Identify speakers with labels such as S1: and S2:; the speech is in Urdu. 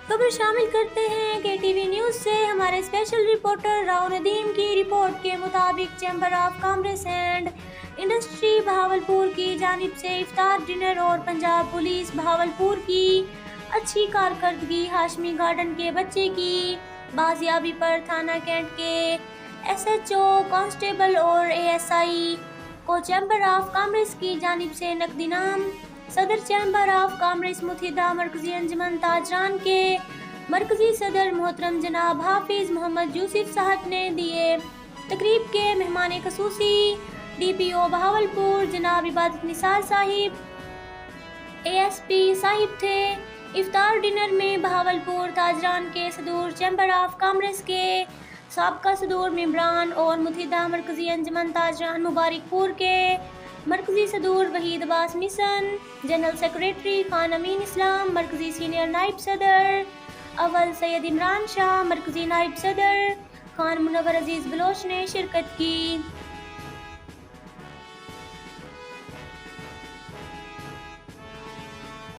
S1: خبر شامل کرتے ہیں کہ ٹی وی نیوز سے ہمارے اسپیشل رپورٹر راؤ ندیم کی رپورٹ کے مطابق chamber of commerce and industry Bahawalpur کی جانب سے افطار ڈنر اور پنجاب پولیس بہاولپور کی اچھی کارکردگی ہاشمی گارڈن کے بچے کی بازیابی پر تھانہ کینٹ کے ایس ایچ او کانسٹیبل اور اے ایس آئی کو چیمبر آف کامرس کی جانب سے نقد انعام صدر چیمبر آف کامرس متحدہ مرکزی انجمن تاجران کے مرکزی صدر محترم جناب حافظ محمد یوسف صاحب نے دیے۔ تقریب کے مہمان خصوصی ڈی پی او بہاولپور جناب عبادت نثار صاحب اے ایس پی صاحب تھے۔ افطار ڈنر میں بہاولپور تاجران کے صدور چیمبر آف کامرس کے سابقہ صدور ممبران اور متحدہ مرکزی انجمن تاجران مبارک پور کے مرکزی صدور وحید عباس مشن، جنرل سیکریٹری خان امین اسلام، مرکزی سینئر نائب صدر اول سید عمران شاہ، مرکزی نائب صدر خان منور عزیز بلوچ نے شرکت کی۔